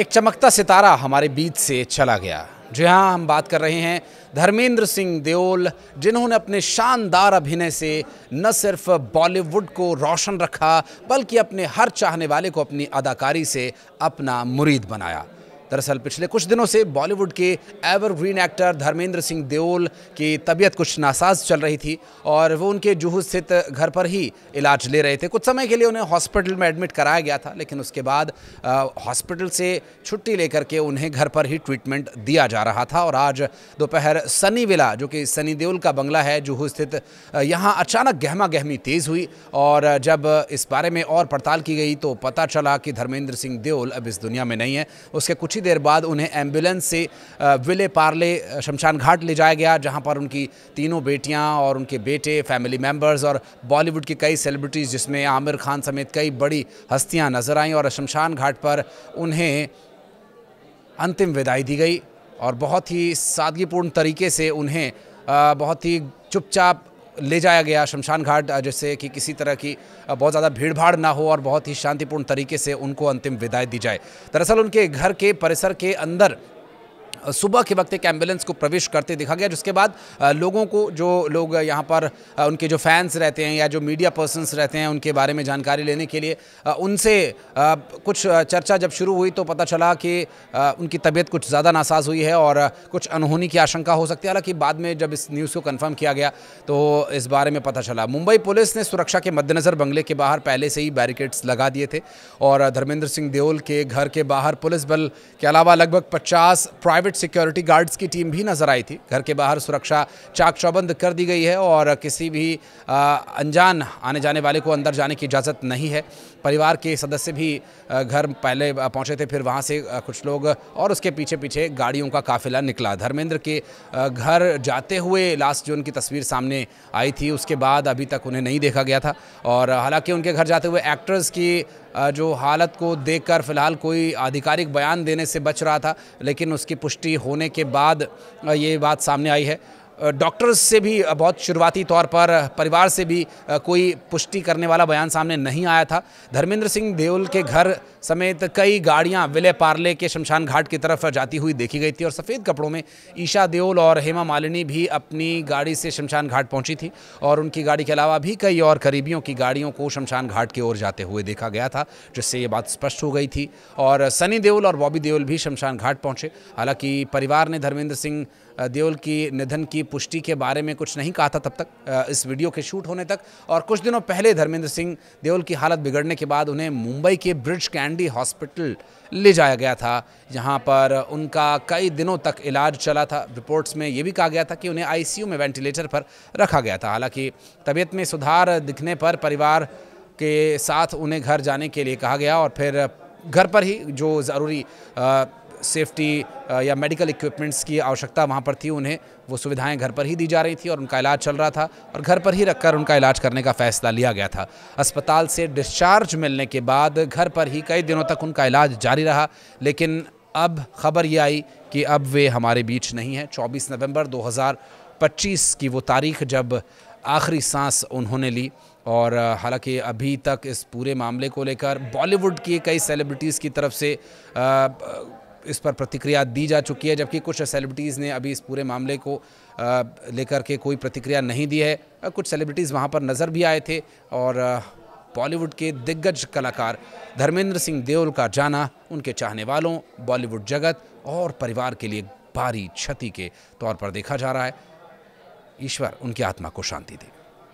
एक चमकता सितारा हमारे बीच से चला गया। जी हाँ, हम बात कर रहे हैं धर्मेंद्र सिंह देओल, जिन्होंने अपने शानदार अभिनय से न सिर्फ बॉलीवुड को रोशन रखा बल्कि अपने हर चाहने वाले को अपनी अदाकारी से अपना मुरीद बनाया। दरअसल पिछले कुछ दिनों से बॉलीवुड के एवरग्रीन एक्टर धर्मेंद्र सिंह देओल की तबीयत कुछ नासाज चल रही थी और वो उनके जुहू स्थित घर पर ही इलाज ले रहे थे। कुछ समय के लिए उन्हें हॉस्पिटल में एडमिट कराया गया था, लेकिन उसके बाद हॉस्पिटल से छुट्टी लेकर के उन्हें घर पर ही ट्रीटमेंट दिया जा रहा था। और आज दोपहर सनी विला, जो कि सनी देओल का बंगला है जुहू स्थित, यहाँ अचानक गहमा गहमी तेज़ हुई और जब इस बारे में और पड़ताल की गई तो पता चला कि धर्मेंद्र सिंह देओल अब इस दुनिया में नहीं है। उसके कुछ देर बाद उन्हें एम्बुलेंस से विले पार्ले शमशान घाट ले जाया गया, जहां पर उनकी तीनों बेटियां और उनके बेटे, फैमिली मेंबर्स और बॉलीवुड की कई सेलिब्रिटीज़ जिसमें आमिर खान समेत कई बड़ी हस्तियां नजर आईं। और शमशान घाट पर उन्हें अंतिम विदाई दी गई और बहुत ही सादगीपूर्ण तरीके से उन्हें बहुत ही चुपचाप ले जाया गया शमशान घाट, जैसे कि किसी तरह की बहुत ज़्यादा भीड़ भाड़ ना हो और बहुत ही शांतिपूर्ण तरीके से उनको अंतिम विदाई दी जाए। दरअसल उनके घर के परिसर के अंदर सुबह के वक्त एक एम्बुलेंस को प्रवेश करते देखा गया, जिसके बाद लोगों को, जो लोग यहाँ पर उनके जो फैंस रहते हैं या जो मीडिया पर्सन्स रहते हैं, उनके बारे में जानकारी लेने के लिए उनसे कुछ चर्चा जब शुरू हुई तो पता चला कि उनकी तबीयत कुछ ज़्यादा नासाज हुई है और कुछ अनहोनी की आशंका हो सकती है। हालांकि बाद में जब इस न्यूज़ को कन्फर्म किया गया तो इस बारे में पता चला। मुंबई पुलिस ने सुरक्षा के मद्देनज़र बंगले के बाहर पहले से ही बैरिकेड्स लगा दिए थे और धर्मेंद्र सिंह देओल के घर के बाहर पुलिस बल के अलावा लगभग 50 प्राइवेट सिक्योरिटी गार्ड्स की टीम भी नजर आई थी। घर के बाहर सुरक्षा चाक चौबंद कर दी गई है और किसी भी अनजान आने जाने वाले को अंदर जाने की इजाज़त नहीं है। परिवार के सदस्य भी घर पहले पहुंचे थे, फिर वहां से कुछ लोग और उसके पीछे पीछे गाड़ियों का काफिला निकला। धर्मेंद्र के घर जाते हुए लास्ट जो उनकी तस्वीर सामने आई थी, उसके बाद अभी तक उन्हें नहीं देखा गया था। और हालांकि उनके घर जाते हुए एक्टर्स की जो हालत को देखकर फिलहाल कोई आधिकारिक बयान देने से बच रहा था, लेकिन उसकी पुष्टि होने के बाद ये बात सामने आई है। डॉक्टर्स से भी बहुत शुरुआती तौर पर, परिवार से भी कोई पुष्टि करने वाला बयान सामने नहीं आया था। धर्मेंद्र सिंह देओल के घर समेत कई गाड़ियां विले पार्ले के शमशान घाट की तरफ जाती हुई देखी गई थी और सफ़ेद कपड़ों में ईशा देओल और हेमा मालिनी भी अपनी गाड़ी से शमशान घाट पहुंची थी और उनकी गाड़ी के अलावा भी कई और करीबियों की गाड़ियों को शमशान घाट की ओर जाते हुए देखा गया था, जिससे ये बात स्पष्ट हो गई थी। और सनी देओल और बॉबी देओल भी शमशान घाट पहुंचे। हालांकि परिवार ने धर्मेंद्र सिंह देओल की निधन की पुष्टि के बारे में कुछ नहीं कहा था तब तक, इस वीडियो के शूट होने तक। और कुछ दिनों पहले धर्मेंद्र सिंह देओल की हालत बिगड़ने के बाद उन्हें मुंबई के ब्रिज कैंडी हॉस्पिटल ले जाया गया था, जहां पर उनका कई दिनों तक इलाज चला था। रिपोर्ट्स में ये भी कहा गया था कि उन्हें आईसीयू में वेंटिलेटर पर रखा गया था। हालांकि तबीयत में सुधार दिखने पर परिवार के साथ उन्हें घर जाने के लिए कहा गया और फिर घर पर ही जो ज़रूरी सेफ्टी या मेडिकल इक्विपमेंट्स की आवश्यकता वहाँ पर थी, उन्हें वो सुविधाएं घर पर ही दी जा रही थी और उनका इलाज चल रहा था और घर पर ही रखकर उनका इलाज करने का फैसला लिया गया था। अस्पताल से डिस्चार्ज मिलने के बाद घर पर ही कई दिनों तक उनका इलाज जारी रहा, लेकिन अब खबर ये आई कि अब वे हमारे बीच नहीं हैं। 24 नवंबर 2025 की वो तारीख जब आखिरी सांस उन्होंने ली। और हालांकि अभी तक इस पूरे मामले को लेकर बॉलीवुड की कई सेलिब्रिटीज़ की तरफ से इस पर प्रतिक्रिया दी जा चुकी है, जबकि कुछ सेलिब्रिटीज़ ने अभी इस पूरे मामले को लेकर के कोई प्रतिक्रिया नहीं दी है। कुछ सेलिब्रिटीज़ वहां पर नज़र भी आए थे और बॉलीवुड के दिग्गज कलाकार धर्मेंद्र सिंह देओल का जाना उनके चाहने वालों, बॉलीवुड जगत और परिवार के लिए भारी क्षति के तौर पर देखा जा रहा है। ईश्वर उनकी आत्मा को शांति दे।